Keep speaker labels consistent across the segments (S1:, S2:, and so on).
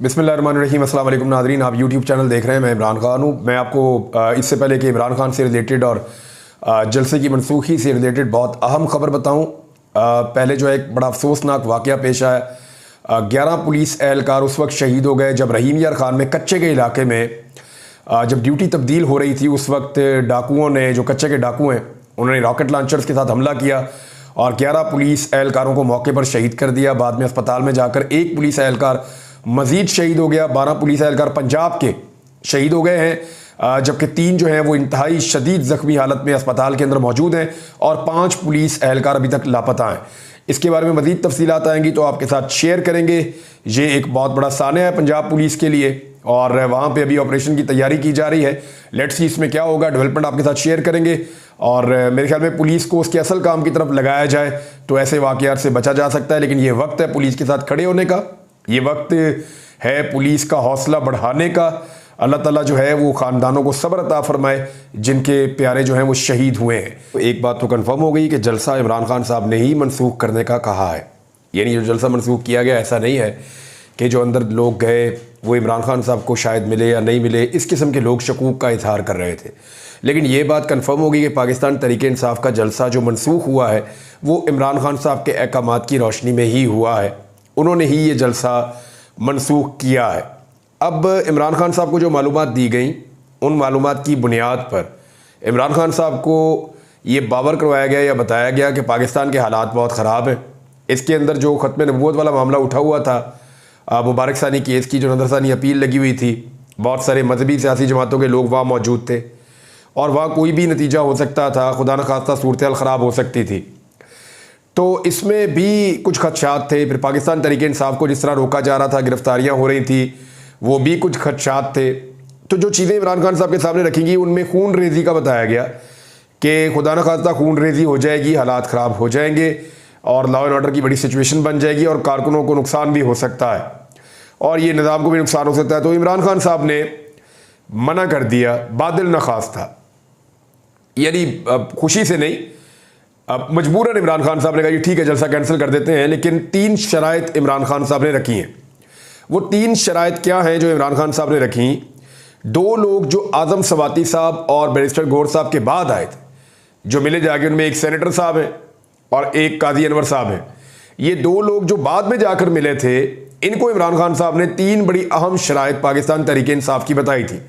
S1: बिस्मिल्लाहिर्रहमानिर्रहीम। अस्सलाम वालेकुम नाज़रीन, आप यूट्यूब चैनल देख रहे हैं। मैं इमरान खान हूँ। मैं आपको इससे पहले कि इमरान खान से रिलेटेड और जलसे की मनसूखी से रिलेटेड बहुत अहम खबर बताऊँ, पहले जो है एक बड़ा अफसोसनाक वाक़या पेश आया। 11 पुलिस एहलकार उस वक्त शहीद हो गए जब रहीम यार खान में कच्चे के इलाके में जब ड्यूटी तब्दील हो रही थी। उस वक्त डाकुओं ने, जो कच्चे के डाकू हैं, उन्होंने रॉकेट लॉन्चर्स के साथ हमला किया और 11 पुलिस एहलकारों को मौके पर शहीद कर दिया। बाद में अस्पताल में जाकर एक पुलिस एहलकार मजीद शहीद हो गया। 12 पुलिस एहलकार पंजाब के शहीद हो गए हैं, जबकि 3 जो हैं वो इंतहाई शदीद ज़ख्मी हालत में अस्पताल के अंदर मौजूद हैं और 5 पुलिस एहलकार अभी तक लापता हैं। इसके बारे में मजीद तफसीलात आएंगी तो आपके साथ शेयर करेंगे। ये एक बहुत बड़ा सान्या है पंजाब पुलिस के लिए और वहाँ पे अभी ऑपरेशन की तैयारी की जा रही है। लेट्स सी इसमें क्या होगा, डेवलपमेंट आपके साथ शेयर करेंगे। और मेरे ख्याल में पुलिस को उसके असल काम की तरफ लगाया जाए तो ऐसे वाक़यात से बचा जा सकता है। लेकिन ये वक्त है पुलिस के साथ खड़े होने का, ये वक्त है पुलिस का हौसला बढ़ाने का। अल्लाह ताला जो है वो ख़ानदानों को सब्र अता फरमाए जिनके प्यारे जो हैं वो शहीद हुए हैं। तो एक बात तो कंफर्म हो गई कि जलसा इमरान खान साहब ने ही मनसूख करने का कहा है। यानी जो जलसा मनसूख किया गया, ऐसा नहीं है कि जो अंदर लोग गए वो इमरान खान साहब को शायद मिले या नहीं मिले, इस किस्म के लोग शकूक का इजहार कर रहे थे। लेकिन ये बात कंफर्म होगी कि पाकिस्तान तहरीक इंसाफ का जलसा जो मनसूख हुआ है वो इमरान खान साहब के अहकामात की रोशनी में ही हुआ है। उन्होंने ही ये जलसा मनसूख किया है। अब इमरान खान साहब को जो मालूमात दी गई, उन मालूमात की बुनियाद पर इमरान खान साहब को ये बावर करवाया गया या बताया गया कि पाकिस्तान के हालात बहुत ख़राब हैं। इसके अंदर जो ख़त्म नबूवत वाला मामला उठा हुआ था, मुबारक सानी केस की जो नज़रसानी अपील लगी हुई थी, बहुत सारे मजहबी सियासी जमातों के लोग वहाँ मौजूद थे और वहाँ कोई भी नतीजा हो सकता था, खुदा न खास्ता सूरत हाल ख़राब हो सकती थी। तो इसमें भी कुछ खदशात थे। फिर पाकिस्तान तहरीक इंसाफ को जिस तरह रोका जा रहा था, गिरफ्तारियाँ हो रही थी, वो भी कुछ खदशात थे। तो जो चीज़ें इमरान खान साहब के सामने रखी गई उनमें खून रेजी का बताया गया कि खुदा न खास्ता खून रेजी हो जाएगी, हालात ख़राब हो जाएंगे और लॉ एंड ऑर्डर की बड़ी सिचुएशन बन जाएगी और कारकुनों को नुकसान भी हो सकता है और ये निज़ाम को भी नुकसान हो सकता है। तो इमरान खान साहब ने मना कर दिया, बादल न खास्ता, यानी खुशी से नहीं, अब मजबूरन इमरान खान साहब ने कहा ठीक है जलसा कैंसिल कर देते हैं। लेकिन 3 शराइत इमरान खान साहब ने रखी हैं। वो 3 शराइत क्या हैं जो इमरान खान साहब ने रखी? 2 लोग जो आज़म सवाती साहब और बैरिस्टर गौर साहब के बाद आए थे, जो मिले जाके, उनमें एक सेनेटर साहब हैं और एक काजी अनवर साहब हैं। ये 2 लोग जो बाद में जाकर मिले थे, इनको इमरान खान साहब ने 3 बड़ी अहम शराइत पाकिस्तान तहरीक इंसाफ की बताई थी।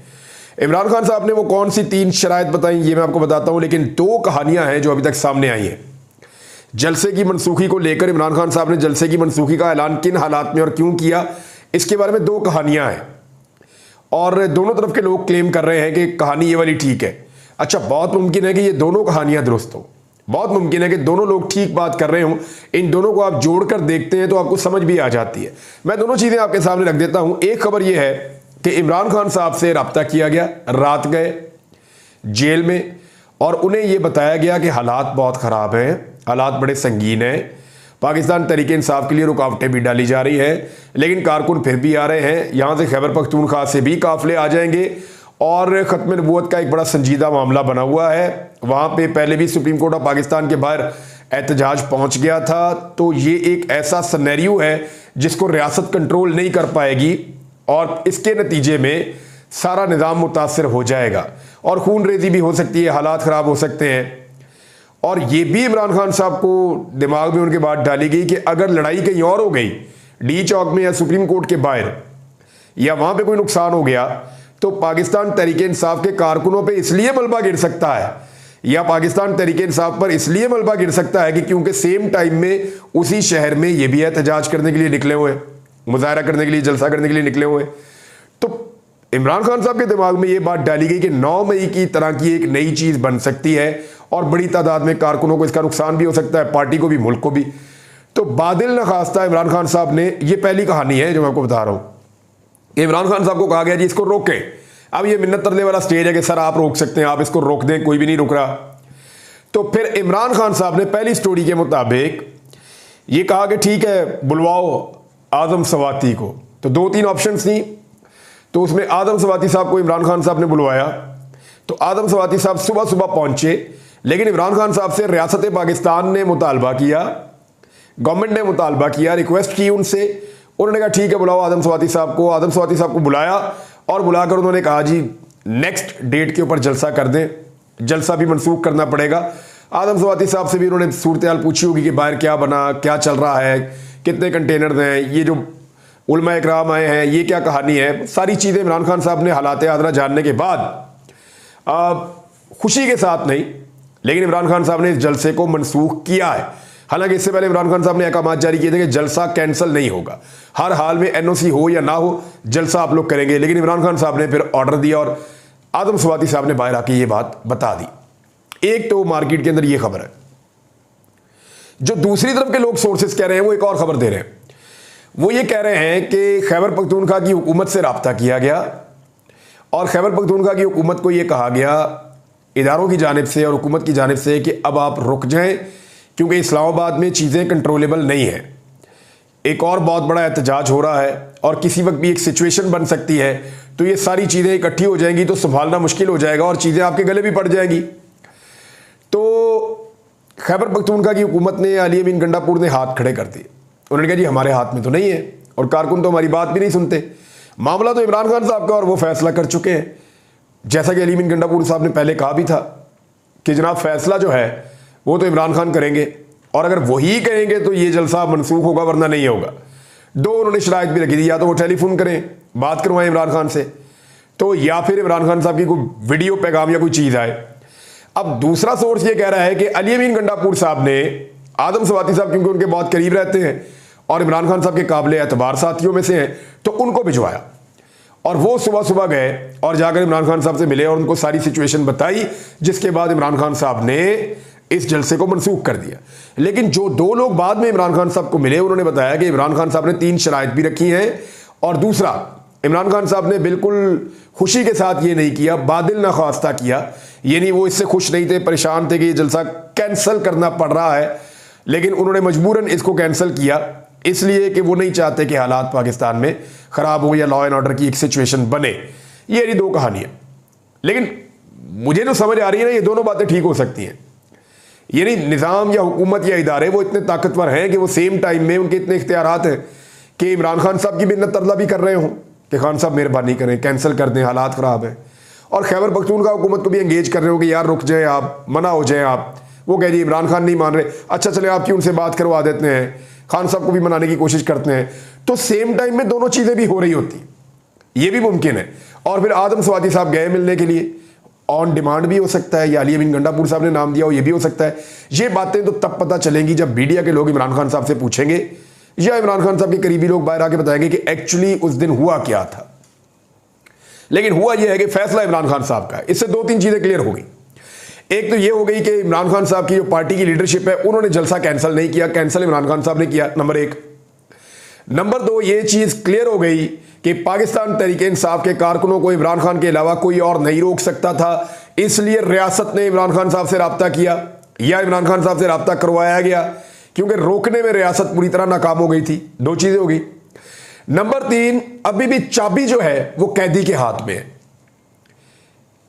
S1: इमरान खान साहब ने वो कौन सी 3 शराइत बताई ये मैं आपको बताता हूँ, लेकिन 2 कहानियां हैं जो अभी तक सामने आई हैं। जलसे की मनसूखी को लेकर इमरान खान साहब ने जलसे की मनसूखी का ऐलान किन हालात में और क्यों किया, इसके बारे में 2 कहानियां हैं और दोनों तरफ के लोग क्लेम कर रहे हैं कि कहानी ये वाली ठीक है। अच्छा, बहुत मुमकिन है कि ये दोनों कहानियां दुरुस्त हो, बहुत मुमकिन है कि दोनों लोग ठीक बात कर रहे हों। इन दोनों को आप जोड़कर देखते हैं तो आपको समझ भी आ जाती है। मैं दोनों चीज़ें आपके सामने रख देता हूं। एक खबर यह है कि इमरान खान साहब से रब्ता किया गया, रात गए जेल में और उन्हें यह बताया गया कि हालात बहुत ख़राब हैं, हालात बड़े संगीन हैं, पाकिस्तान तहरीक इंसाफ के लिए रुकावटें भी डाली जा रही हैं, लेकिन कारकुन फिर भी आ रहे हैं। यहाँ से खैबर पख्तूनख्वा से भी काफिले आ जाएंगे और ख़त्म नबूवत का एक बड़ा संजीदा मामला बना हुआ है। वहाँ पे पहले भी सुप्रीम कोर्ट ऑफ पाकिस्तान के बाहर एहतजाज पहुँच गया था। तो ये एक ऐसा सिनेरियो है जिसको रियासत कंट्रोल नहीं कर पाएगी और इसके नतीजे में सारा निज़ाम मुतासर हो जाएगा और खून रेजी भी हो सकती है, हालात ख़राब हो सकते हैं। और ये भी इमरान खान साहब को दिमाग में उनके बात डाली गई कि अगर लड़ाई कहीं और हो गई, डी चौक में या सुप्रीम कोर्ट के बाहर, या वहाँ पे कोई नुकसान हो गया, तो पाकिस्तान तहरीक इंसाफ के कारकुनों पे इसलिए मलबा गिर सकता है या पाकिस्तान तहरीक इंसाफ पर इसलिए मलबा गिर सकता है कि क्योंकि सेम टाइम में उसी शहर में ये भी एहतजाज करने के लिए निकले हुए, मुजाहरा करने के लिए, जलसा करने के लिए निकले हुए। तो इमरान खान साहब के दिमाग में ये बात डाली गई कि 9 मई की तरह की एक नई चीज़ बन सकती है और बड़ी तादाद में कारकुनों को इसका नुकसान भी हो सकता है, पार्टी को भी, मुल्क को भी। तो बादल न खास्ता इमरान खान साहब ने, ये पहली कहानी है जो मैं आपको बता रहा हूँ। इमरान खान साहब को कहा गया जी इसको रोकें। अब ये मिन्नत तरले वाला स्टेज है कि सर आप रोक सकते हैं, आप इसको रोक दें, कोई भी नहीं रुक रहा। तो फिर इमरान खान साहब ने पहली स्टोरी के मुताबिक ये कहा कि ठीक है बुलवाओ आज़म सवाती को। तो 2-3 ऑप्शन थी, तो उसमें आज़म सवाती साहब को इमरान खान साहब ने बुलवाया। तो आज़म सवाती साहब सुबह सुबह पहुंचे, लेकिन इमरान खान साहब से रियासत पाकिस्तान ने मुतालबा किया, गवर्नमेंट ने मुतालबा किया, रिक्वेस्ट की उनसे। उन्होंने कहा ठीक है बुलाओ आदम स्वाति साहब को। आदम स्वाति साहब को बुलाया और बुलाकर उन्होंने कहा जी नेक्स्ट डेट के ऊपर जलसा कर दें, जलसा भी मनसूख करना पड़ेगा। आदम स्वाति साहब से भी उन्होंने सूरत हाल पूछी होगी कि बाहर क्या बना, क्या चल रहा है, कितने कंटेनर हैं, ये जो उलमा इकराम आए हैं ये क्या कहानी है। सारी चीज़ें इमरान खान साहब ने हालात हादरा जानने के बाद खुशी के साथ नहीं, लेकिन इमरान खान साहब ने इस जलसे को मनसूख किया है। हालांकि इससे पहले इमरान खान साहब ने अहकाम जारी किए थे कि जलसा कैंसिल नहीं होगा, हर हाल में एनओसी हो या ना हो जलसा आप लोग करेंगे। लेकिन इमरान खान साहब ने फिर ऑर्डर दिया और आदम स्वाति साहब ने बाहर आके ये बात बता दी। एक तो मार्केट के अंदर ये खबर है, जो दूसरी तरफ के लोग सोर्सेस कह रहे हैं वो एक और खबर दे रहे हैं। वो ये कह रहे हैं कि खैबर पख्तूनख्वा की हुकूमत से रब्ता किया गया और खैबर पख्तूनख्वा की हुकूमत को ये कहा गया इदारों की जानिब से और हुकूमत की जानिब से कि अब आप रुक जाएं, क्योंकि इस्लामाबाद में चीज़ें कंट्रोलेबल नहीं है। एक और बहुत बड़ा एहतजाज हो रहा है और किसी वक्त भी एक सिचुएशन बन सकती है, तो ये सारी चीज़ें इकट्ठी हो जाएंगी तो संभालना मुश्किल हो जाएगा और चीज़ें आपके गले भी पड़ जाएंगी। तो खैबर पख्तूनख्वा की हुकूमत ने, अली अमीन गंडापुर ने हाथ खड़े कर दिए। उन्होंने कहा जी हमारे हाथ में तो नहीं है और कारकुन तो हमारी बात भी नहीं सुनते, मामला तो इमरान खान साहब का और वो फैसला कर चुके हैं। जैसा कि अली अमीन गंडापुर साहब ने पहले कहा भी था कि जनाब फैसला जो है वो तो इमरान खान करेंगे और अगर वही करेंगे तो ये जलसा मनसूख होगा वरना नहीं होगा। दो उन्होंने शराइत भी रखी थी, या तो वो टेलीफोन करें, बात करवाएं इमरान खान से, तो या फिर इमरान खान साहब की कोई वीडियो पैगाम या कोई चीज़ आए। अब दूसरा सोर्स ये कह रहा है कि अली अमीन गंडापुर साहब ने आदम स्वाति साहब, क्योंकि उनके बहुत करीब रहते हैं और इमरान खान साहब के काबिल एतबार साथियों में से हैं, तो उनको भिजवाया और वो सुबह सुबह गए और जाकर इमरान खान साहब से मिले और उनको सारी सिचुएशन बताई, जिसके बाद इमरान खान साहब ने इस जलसे को मनसूख कर दिया। लेकिन जो दो लोग बाद में इमरान खान साहब को मिले उन्होंने बताया कि इमरान खान साहब ने 3 शराइत भी रखी हैं और दूसरा इमरान खान साहब ने बिल्कुल खुशी के साथ ये नहीं किया, बादिल ना ख्वास्ता किया, यानी वो इससे खुश नहीं थे, परेशान थे कि ये जलसा कैंसिल करना पड़ रहा है, लेकिन उन्होंने मजबूरन इसको कैंसिल किया इसलिए कि वो नहीं चाहते कि हालात पाकिस्तान में ख़राब हो या लॉ एंड ऑर्डर की एक सिचुएशन बने। ये 2 कहानियाँ, लेकिन मुझे जो समझ आ रही है ना, ये दोनों बातें ठीक हो सकती हैं। यानी निज़ाम या हुकूमत या इदारे वो इतने ताकतवर हैं कि वो सेम टाइम में उनके इतने इख्तियारात हैं कि इमरान खान साहब की मिन्नत तरला भी कर रहे हों कि खान साहब मेहरबानी करें, कैंसिल कर दें, हालात ख़राब हैं, और खैबर पख्तूनख्वा हुकूमत को भी एंगेज कर रहे हो कि यार रुक जाएं आप, मना हो जाएं आप। वो कह जी इमरान खान नहीं मान रहे, अच्छा चले आपकी उनसे बात करवा देते हैं, खान साहब को भी मनाने की कोशिश करते हैं, तो सेम टाइम में दोनों चीज़ें भी हो रही होती, ये भी मुमकिन है। और फिर आदम स्वाति साहब गए मिलने के लिए, ऑन डिमांड भी हो सकता है, या अली अमीन गंडापुर साहब ने नाम दिया हो, ये भी हो सकता है। ये बातें तो तब पता चलेंगी जब मीडिया के लोग इमरान खान साहब से पूछेंगे या इमरान खान साहब के करीबी लोग बाहर आके बताएंगे कि एक्चुअली उस दिन हुआ क्या था। लेकिन हुआ यह है कि फैसला इमरान खान साहब का है। इससे 2-3 चीज़ें क्लियर हो गई। एक तो ये हो गई कि इमरान खान साहब की जो पार्टी की लीडरशिप है उन्होंने जलसा कैंसिल नहीं किया, कैंसिल इमरान खान साहब ने किया, नंबर 1। नंबर 2 ये चीज़ क्लियर हो गई कि पाकिस्तान तहरीक इंसाफ के कारकुनों को इमरान खान के अलावा कोई और नहीं रोक सकता था, इसलिए रियासत ने इमरान खान साहब से रब्ता किया या इमरान खान साहब से रब्ता करवाया गया, क्योंकि रोकने में रियासत पूरी तरह नाकाम हो गई थी। 2 चीज़ें हो गई। नंबर 3, अभी भी चाबी जो है वो कैदी के हाथ में है।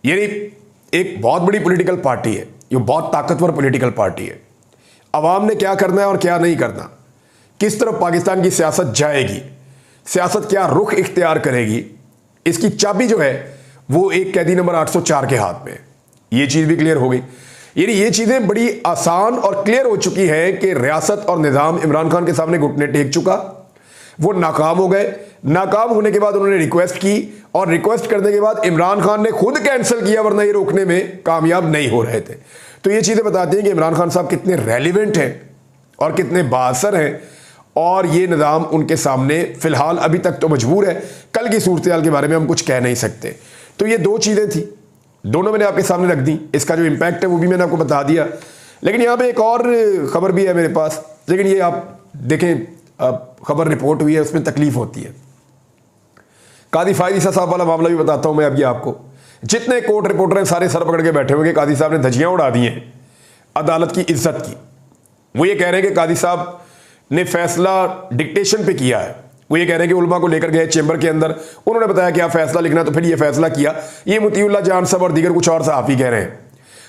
S1: यानी एक बहुत बड़ी पॉलिटिकल पार्टी है, ये बहुत ताकतवर पॉलिटिकल पार्टी है। अवाम ने क्या करना है और क्या नहीं करना, किस तरफ पाकिस्तान की सियासत जाएगी, सियासत क्या रुख इख्तियार करेगी, इसकी चाबी जो है वो एक कैदी नंबर 804 के हाथ में है। ये चीज़ भी क्लियर हो गई। यानी ये चीज़ें बड़ी आसान और क्लियर हो चुकी हैं कि रियासत और निज़ाम इमरान खान के सामने घुटने टेक चुका, वो नाकाम हो गए। नाकाम होने के बाद उन्होंने रिक्वेस्ट की और रिक्वेस्ट करने के बाद इमरान खान ने खुद कैंसिल किया, वरना ये रोकने में कामयाब नहीं हो रहे थे। तो ये चीज़ें बताती हैं कि इमरान खान साहब कितने रेलिवेंट हैं और कितने बाअसर हैं, और ये निज़ाम उनके सामने फ़िलहाल अभी तक तो मजबूर है। कल की सूरत हाल के बारे में हम कुछ कह नहीं सकते। तो ये 2 चीज़ें थी, दोनों मैंने आपके सामने रख दी। इसका जो इम्पैक्ट है वो भी मैंने आपको बता दिया। लेकिन यहाँ पे एक और ख़बर भी है मेरे पास, लेकिन ये आप देखें, खबर रिपोर्ट हुई है, उसमें तकलीफ होती है। कादी फायद ईसा साहब वाला मामला भी बताता हूँ मैं अभी आपको। जितने कोर्ट रिपोर्टर हैं सारे सर पकड़ के बैठे हुए कि कादी साहब ने धज्जियाँ उड़ा दी हैं अदालत की इज्जत की। वो ये कह रहे हैं कि कादी साहब ने फैसला डिक्टेशन पे किया है। वो ये कह रहे हैं कि उलमा को लेकर गए चेंबर के अंदर, उन्होंने बताया कि आप फैसला लिखना, तो फिर ये फैसला किया। ये मुतीउल्लाह जान साहब और दीगर कुछ और सहाफ़ी कह रहे हैं,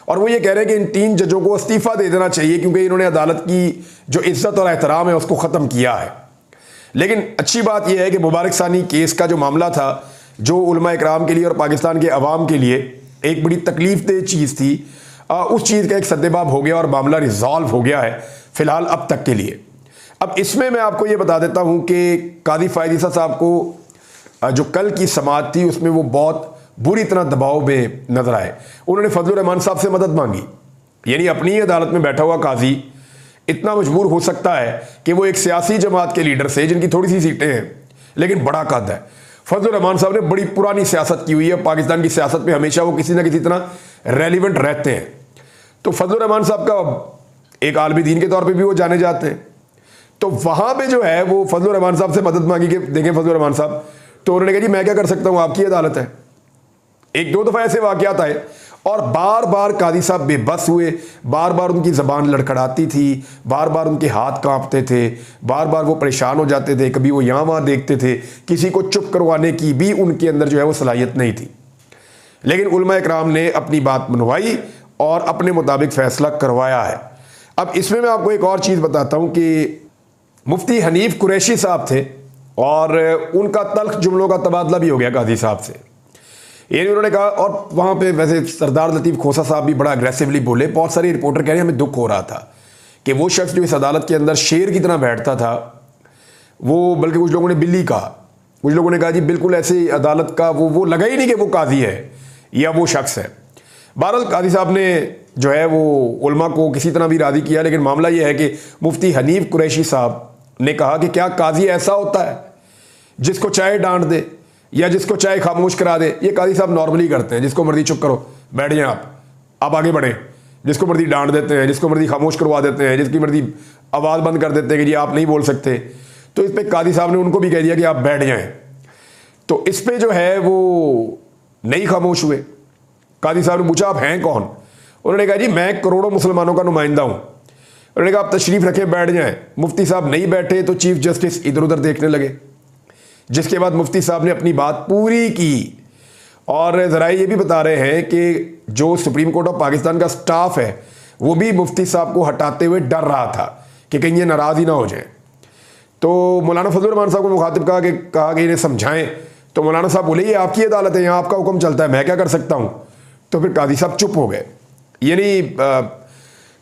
S1: और वो ये कह रहे हैं कि इन 3 जजों को इस्तीफ़ा दे देना चाहिए क्योंकि इन्होंने अदालत की जो इज्जत और एहतराम है उसको ख़त्म किया है। लेकिन अच्छी बात यह है कि मुबारक सानी केस का जो मामला था, जो उलमा इकराम के लिए और पाकिस्तान के अवाम के लिए एक बड़ी तकलीफ दह चीज़ थी, उस चीज़ का एक सद्देबाब हो गया और मामला रिजॉल्व हो गया है फ़िलहाल अब तक के लिए। अब इसमें मैं आपको ये बता देता हूँ कि कादी फ़ायद ईसा साहब को जो कल की समाअत थी उसमें वो बहुत बुरी तरह दबाव में नजर आए। उन्होंने फजलुर रहमान साहब से मदद मांगी, यानी अपनी अदालत में बैठा हुआ काजी इतना मजबूर हो सकता है कि वो एक सियासी जमात के लीडर से, जिनकी थोड़ी सी सीटें हैं लेकिन बड़ा कद है, फजलुर रहमान साहब ने बड़ी पुरानी सियासत की हुई है, पाकिस्तान की सियासत में हमेशा वो किसी ना किसी तरह रेलिवेंट रहते हैं, तो फजलुर रहमान साहब का एक आलमी दीन के तौर पे भी वो जाने जाते हैं। तो वहां पे जो है वो फजलुर रहमान साहब से मदद मांगी कि देखें फजलुर रहमान साहब, तो उन्होंने कहा जी मैं क्या कर सकता हूं, आपकी अदालत है। एक दो दफा ऐसे वाकयात आए और बार बार कादी साहब बेबस हुए, बार बार उनकी जबान लड़खड़ाती थी, बार बार उनके हाथ कांपते थे, बार बार वो परेशान हो जाते थे, कभी वो यहाँ वहाँ देखते थे, किसी को चुप करवाने की भी उनके अंदर जो है वो सलाहियत नहीं थी। लेकिन उलमा इकराम ने अपनी बात मनवाई और अपने मुताबिक फैसला करवाया है। अब इसमें मैं आपको एक और चीज़ बताता हूँ कि मुफ्ती हनीफ कुरैशी साहब थे और उनका तल्ख जुमलों का तबादला भी हो गया कादी साहब से, यानी उन्होंने कहा, और वहाँ पे वैसे सरदार लतीफ़ खोसा साहब भी बड़ा अग्रेसिवली बोले। बहुत सारे रिपोर्टर कह रहे हैं हमें दुख हो रहा था कि वो शख्स जो इस अदालत के अंदर शेर की तरह बैठता था, वो, बल्कि कुछ लोगों ने बिल्ली कहा, कुछ लोगों ने कहा जी बिल्कुल ऐसे अदालत का वो लगा ही नहीं कि वो काजी है या वो शख्स है। बहरहाल कादी साहब ने जो है वो उलमा को किसी तरह भी राज़ी किया, लेकिन मामला ये है कि मुफ्ती हनीफ कुरैशी साहब ने कहा कि क्या काजी ऐसा होता है जिसको चाहे डांट दे या जिसको चाहे खामोश करा दे। ये कादी साहब नॉर्मली करते हैं, जिसको मर्जी चुप करो, बैठ जाएं आप आगे बढ़ें, जिसको मर्जी डांट देते हैं, जिसको मर्जी खामोश करवा देते हैं, जिसकी मर्जी आवाज़ बंद कर देते हैं कि जी आप नहीं बोल सकते। तो इस पर कादी साहब ने उनको भी कह दिया कि आप बैठ जाएं। तो इस पर जो है वो नहीं खामोश हुए। कादी साहब ने पूछा आप हैं कौन? उन्होंने कहा जी मैं करोड़ों मुसलमानों का नुमाइंदा हूँ। उन्होंने कहा आप तशरीफ़ रखें, बैठ जाएं। मुफ्ती साहब नहीं बैठे तो चीफ जस्टिस इधर उधर देखने लगे, जिसके बाद मुफ्ती साहब ने अपनी बात पूरी की। और ज़राए ये भी बता रहे हैं कि जो सुप्रीम कोर्ट ऑफ पाकिस्तान का स्टाफ है वो भी मुफ्ती साहब को हटाते हुए डर रहा था कि कहीं ये नाराज़ ही ना हो जाए। तो मौलाना फजलुर रहमान साहब को मुखातिब कहा कि इन्हें समझाएं, तो मौलाना साहब बोले ये आपकी अदालत है, यहाँ आपका हुक्म चलता है, मैं क्या कर सकता हूँ। तो फिर कादी साहब चुप हो गए। यानी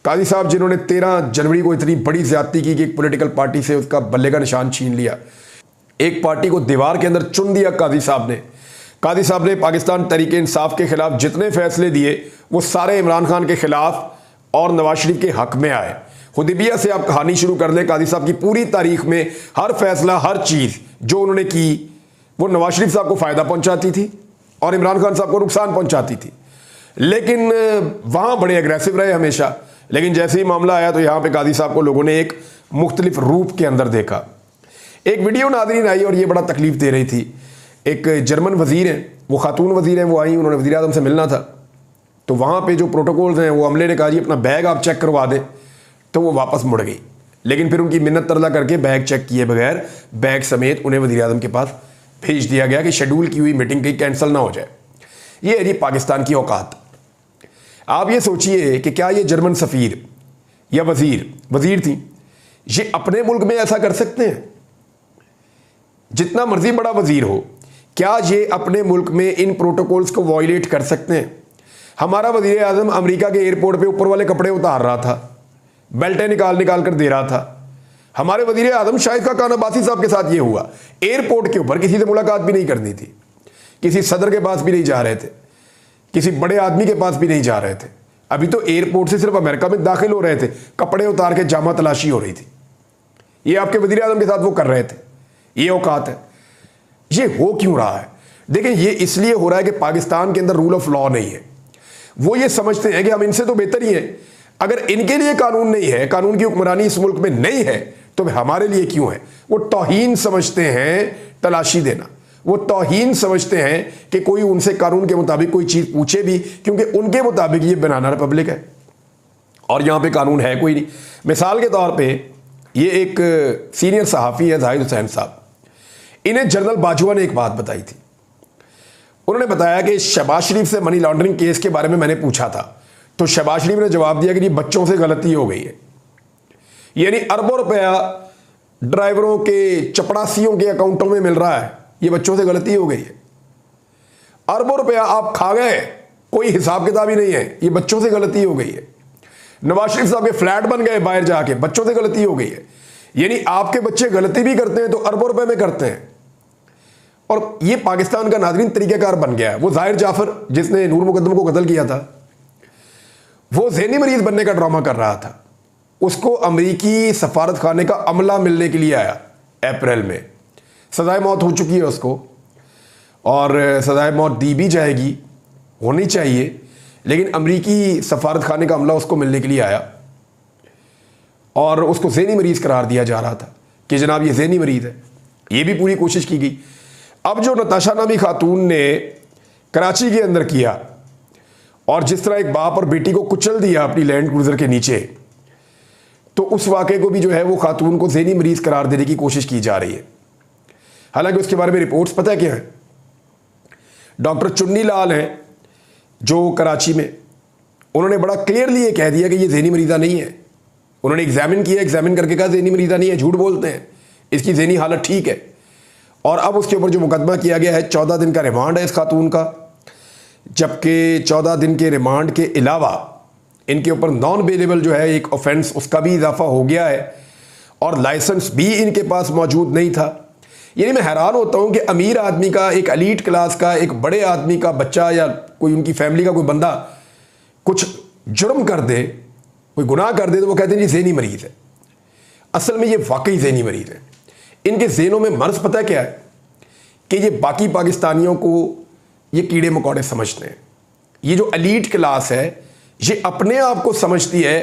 S1: कादी साहब जिन्होंने 13 जनवरी को इतनी बड़ी ज्यादती की कि एक पॉलिटिकल पार्टी से उसका बल्ले का निशान छीन लिया, एक पार्टी को दीवार के अंदर चुन दिया कादी साहब ने पाकिस्तान तहरीक इंसाफ के खिलाफ जितने फैसले दिए वो सारे इमरान खान के खिलाफ और नवाज शरीफ के हक में आए। हुदैबिया से आप कहानी शुरू कर लें, कादी साहब की पूरी तारीख में हर फैसला, हर चीज़ जो उन्होंने की वो नवाज शरीफ साहब को फ़ायदा पहुंचाती थी और इमरान खान साहब को नुकसान पहुंचाती थी। लेकिन वहाँ बड़े एग्रेसिव रहे हमेशा। लेकिन जैसे ही मामला आया तो यहाँ पे कादी साहब को लोगों ने एक मुख्तलिफ रूप के अंदर देखा। एक वीडियो नाज़रीन आई और ये बड़ा तकलीफ दे रही थी। एक जर्मन वज़ीर हैं, वो खातून वज़ीर हैं, वो आई, उन्होंने वज़ीर आज़म से मिलना था। तो वहाँ पे जो प्रोटोकॉल्स हैं वो अमले ने कहा जी अपना बैग आप चेक करवा दें, तो वो वापस मुड़ गई। लेकिन फिर उनकी मिन्नत तरला करके बैग चेक किए बगैर बैग समेत उन्हें वज़ीर आज़म के पास भेज दिया गया कि शेड्यूल की हुई मीटिंग कहीं कैंसिल ना हो जाए। ये है जी पाकिस्तान की औकात। आप ये सोचिए कि क्या ये जर्मन सफ़ीर या वज़ीर थी, ये अपने मुल्क में ऐसा कर सकते हैं? जितना मर्जी बड़ा वज़ीर हो, क्या ये अपने मुल्क में इन प्रोटोकॉल्स को वायलेट कर सकते हैं? हमारा वज़ीर आज़म अमेरिका के एयरपोर्ट पे ऊपर वाले कपड़े उतार रहा था, बेल्टें निकाल कर दे रहा था। हमारे वज़ीर आज़म शाहिद खान अब्बासी साहब के साथ ये हुआ, एयरपोर्ट के ऊपर किसी से मुलाकात भी नहीं करनी थी, किसी सदर के पास भी नहीं जा रहे थे, किसी बड़े आदमी के पास भी नहीं जा रहे थे। अभी तो एयरपोर्ट से सिर्फ अमेरिका में दाखिल हो रहे थे, कपड़े उतार के जामा तलाशी हो रही थी। ये आपके वज़ीर आज़म के साथ वो कर रहे थे। ये औकात है। ये हो क्यों रहा है? देखिए ये इसलिए हो रहा है कि पाकिस्तान के अंदर रूल ऑफ लॉ नहीं है। वो ये समझते हैं कि हम इनसे तो बेहतर ही हैं। अगर इनके लिए कानून नहीं है, कानून की हुक्मरानी इस मुल्क में नहीं है, तो हमारे लिए क्यों है? वो तौहीन समझते हैं तलाशी देना, वो तौहीन समझते हैं कि कोई उनसे कानून के मुताबिक कोई चीज़ पूछे भी, क्योंकि उनके मुताबिक ये बनाना रिपब्लिक है और यहाँ पे कानून है कोई नहीं। मिसाल के तौर पे ये एक सीनियर सहाफ़ी है जाहिद हुसैन साहब, इन्हें जनरल बाजवा ने एक बात बताई थी। उन्होंने बताया कि शहबाज शरीफ से मनी लॉन्ड्रिंग केस के बारे में मैंने पूछा था, तो शहबाज शरीफ ने जवाब दिया कि बच्चों से गलती हो गई है। यानी अरबों रुपया ड्राइवरों के, चपड़ासियों के अकाउंटों में मिल रहा है, ये बच्चों से गलती हो गई है। अरबों रुपया आप खा गए, कोई हिसाब किताब ही नहीं है, ये बच्चों से गलती हो गई है। नवाज शरीफ साहब के फ्लैट बन गए बाहर जाके, बच्चों से गलती हो गई है। यानी आपके बच्चे गलती भी करते हैं तो अरबों रुपए में करते हैं। और ये पाकिस्तान का नाज़रीन तरीक़ाकार बन गया है। वो ज़ाहिर जाफर जिसने नूर मुकद्दम को कत्ल किया था, वो ज़हनी मरीज बनने का ड्रामा कर रहा था। उसको अमरीकी सफारत खाने का अमला मिलने के लिए आया अप्रैल में। सजाए मौत हो चुकी है उसको, और सजाए मौत दी भी जाएगी, होनी चाहिए, लेकिन अमरीकी सफारत खाने का अमला उसको मिलने के लिए आया और उसको ज़हनी मरीज करार दिया जा रहा था कि जनाब ये ज़हनी मरीज है। ये भी पूरी कोशिश की गई। अब जो नताशा नामी खातून ने कराची के अंदर किया और जिस तरह एक बाप और बेटी को कुचल दिया अपनी लैंड क्रूजर के नीचे, तो उस वाक़े को भी जो है वो खातून को ज़हनी मरीज करार देने की कोशिश की जा रही है। हालांकि उसके बारे में रिपोर्ट्स पता है क्या है? डॉक्टर चुन्नी लाल हैं जो कराची में, उन्होंने बड़ा क्लियरली ये कह दिया कि ये ज़हनी मरीज़ा नहीं है। उन्होंने एग्जामिन किया, एग्जामिन करके कहा ज़हनी मरीज़ा नहीं है, झूठ बोलते हैं, इसकी ज़हनी हालत ठीक है। और अब उसके ऊपर जो मुकदमा किया गया है, 14 दिन का रिमांड है इस खातून का, जबकि 14 दिन के रिमांड के अलावा इनके ऊपर नॉन बेलेबल जो है एक ऑफेंस, उसका भी इजाफा हो गया है और लाइसेंस भी इनके पास मौजूद नहीं था। यानी मैं हैरान होता हूँ कि अमीर आदमी का, एक एलीट क्लास का, एक बड़े आदमी का बच्चा या कोई उनकी फैमिली का कोई बंदा कुछ जुर्म कर दे, कोई गुनाह कर दे, तो वो कहते हैं जी ज़हनी मरीज़ है। असल में ये वाकई ज़हनी मरीज़ है। इनके ज़हनों में मर्ज़ पता है क्या है? कि ये बाकी पाकिस्तानियों को ये कीड़े मकोड़े समझते हैं। ये जो एलीट क्लास है ये अपने आप को समझती है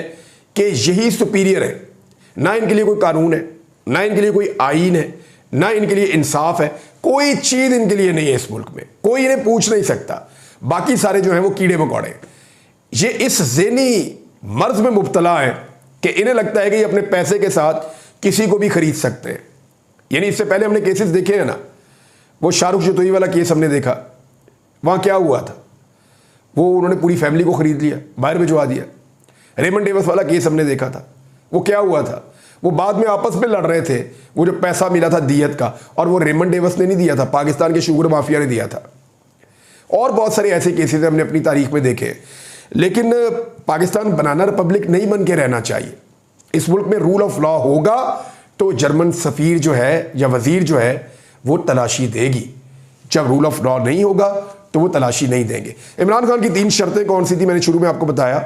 S1: कि यही सुपीरियर है। ना इनके लिए कोई कानून है, ना इनके लिए कोई आईन है, ना इनके लिए इंसाफ है, कोई चीज़ इनके लिए नहीं है इस मुल्क में, कोई इन्हें पूछ नहीं सकता। बाकी सारे जो हैं वो कीड़े मकोड़े। ये इस ज़हनी मर्ज में मुब्तला है कि इन्हें लगता है कि ये अपने पैसे के साथ किसी को भी खरीद सकते हैं। यानी इससे पहले हमने केसेस देखे हैं ना, वो शाहरुख जतोई वाला केस हमने देखा, वहाँ क्या हुआ था, वो उन्होंने पूरी फैमिली को खरीद लिया, बाहर भिजवा दिया। रेमंड डेविस वाला केस हमने देखा था, वो क्या हुआ था, वो बाद में आपस में लड़ रहे थे, वो जो पैसा मिला था दियत का, और वो रेमंड डेविस ने नहीं दिया था, पाकिस्तान के शुगर माफिया ने दिया था। और बहुत सारे ऐसे केसेस हमने अपनी तारीख में देखे। लेकिन पाकिस्तान बनाना रिपब्लिक नहीं बन के रहना चाहिए। इस मुल्क में रूल ऑफ लॉ होगा तो जर्मन सफ़ीर जो है या वज़ीर जो है वो तलाशी देगी। जब रूल ऑफ लॉ नहीं होगा तो वो तलाशी नहीं देंगे। इमरान खान की 3 शर्तें कौन सी थी, मैंने शुरू में आपको बताया,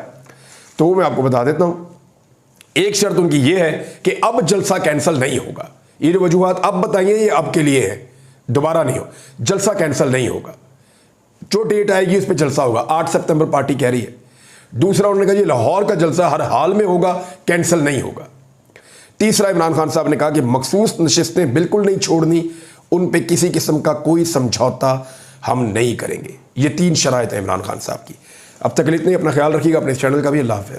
S1: तो वो मैं आपको बता देता हूँ। एक शर्त उनकी ये है कि अब जलसा कैंसिल नहीं होगा। ये जो वजूहात अब बताइए ये अब के लिए है, दोबारा नहीं हो, जलसा कैंसिल नहीं होगा। जो डेट आएगी उस पर जलसा होगा। 8 सितंबर पार्टी कह रही है। दूसरा उन्होंने कहा ये लाहौर का जलसा हर हाल में होगा, कैंसिल नहीं होगा। तीसरा इमरान खान साहब ने कहा कि मखसूस नशिस्तें बिल्कुल नहीं छोड़नी, उन पे किसी किस्म का कोई समझौता हम नहीं करेंगे। ये 3 शराइत है इमरान खान साहब की। अब तक इतने, अपना ख्याल रखिएगा, अपने चैनल का भी। अल्लाह हाफ़िज़।